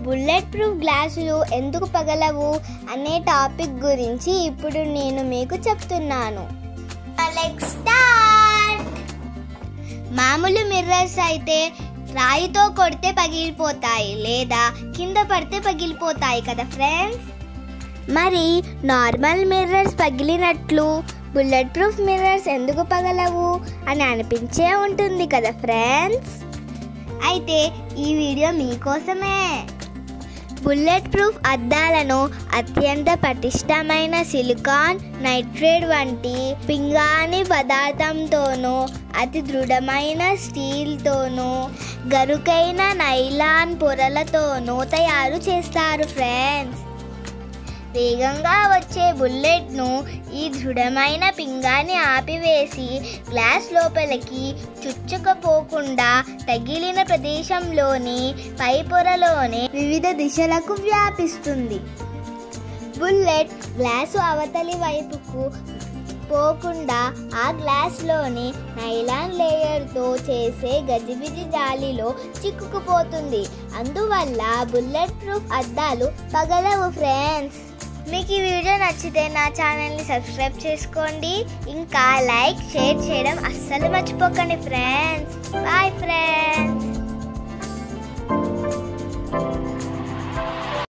Bullet proof గ్లాసులు ఎందుకు పగలవు అనే టాపిక్ గురించి ఇప్పుడు నేను మీకు చెప్తున్నాను. Let's start. మామూలు మిర్రర్స్ అయితే రాయితో కొడితే పగిలిపోతాయి లేదా కింద పడితే పగిలిపోతాయి కదా ఫ్రెండ్స్. మరి నార్మల్ మిర్రర్స్ పగిలినట్లు బుల్లెట్ ప్రూఫ్ మిర్రర్స్ ఎందుకు పగలవు అని అనిపించే ఉంటుంది కదా ఫ్రెండ్స్. అయితే ఈ వీడియో మీకోసమే. బుల్లెట్ ప్రూఫ్ అద్దాలను అత్యంత పటిష్టమైన సిలికాన్, నైట్రేట్ వంటి పింగాణి పదార్థంతోనూ, అతి దృఢమైన స్టీల్తోనూ, గరుకైన నైలాన్ పొరలతోనూ తయారు చేస్తారు ఫ్రెండ్స్. వేగంగా వచ్చే బుల్లెట్ను ఈ దృఢమైన పింగాన్ని ఆపివేసి గ్లాస్ లోపలికి చుచ్చుకుపోకుండా తగిలిన ప్రదేశంలోని పై పొరలోనే వివిధ దిశలకు వ్యాపిస్తుంది. బుల్లెట్ గ్లాసు అవతలి వైపుకు పోకుండా ఆ గ్లాస్లోని నైలాన్ లేయర్తో చేసే గజిబిజి జాలీలో చిక్కుకుపోతుంది. అందువల్ల బుల్లెట్ ప్రూఫ్ అద్దాలు పగలవు ఫ్రెండ్స్. మీకు ఈ వీడియో నచ్చితే నా ఛానల్ని సబ్స్క్రైబ్ చేసుకోండి. ఇంకా లైక్, షేర్ చేయడం అస్సలు మర్చిపోకండి ఫ్రెండ్స్. Bye friends.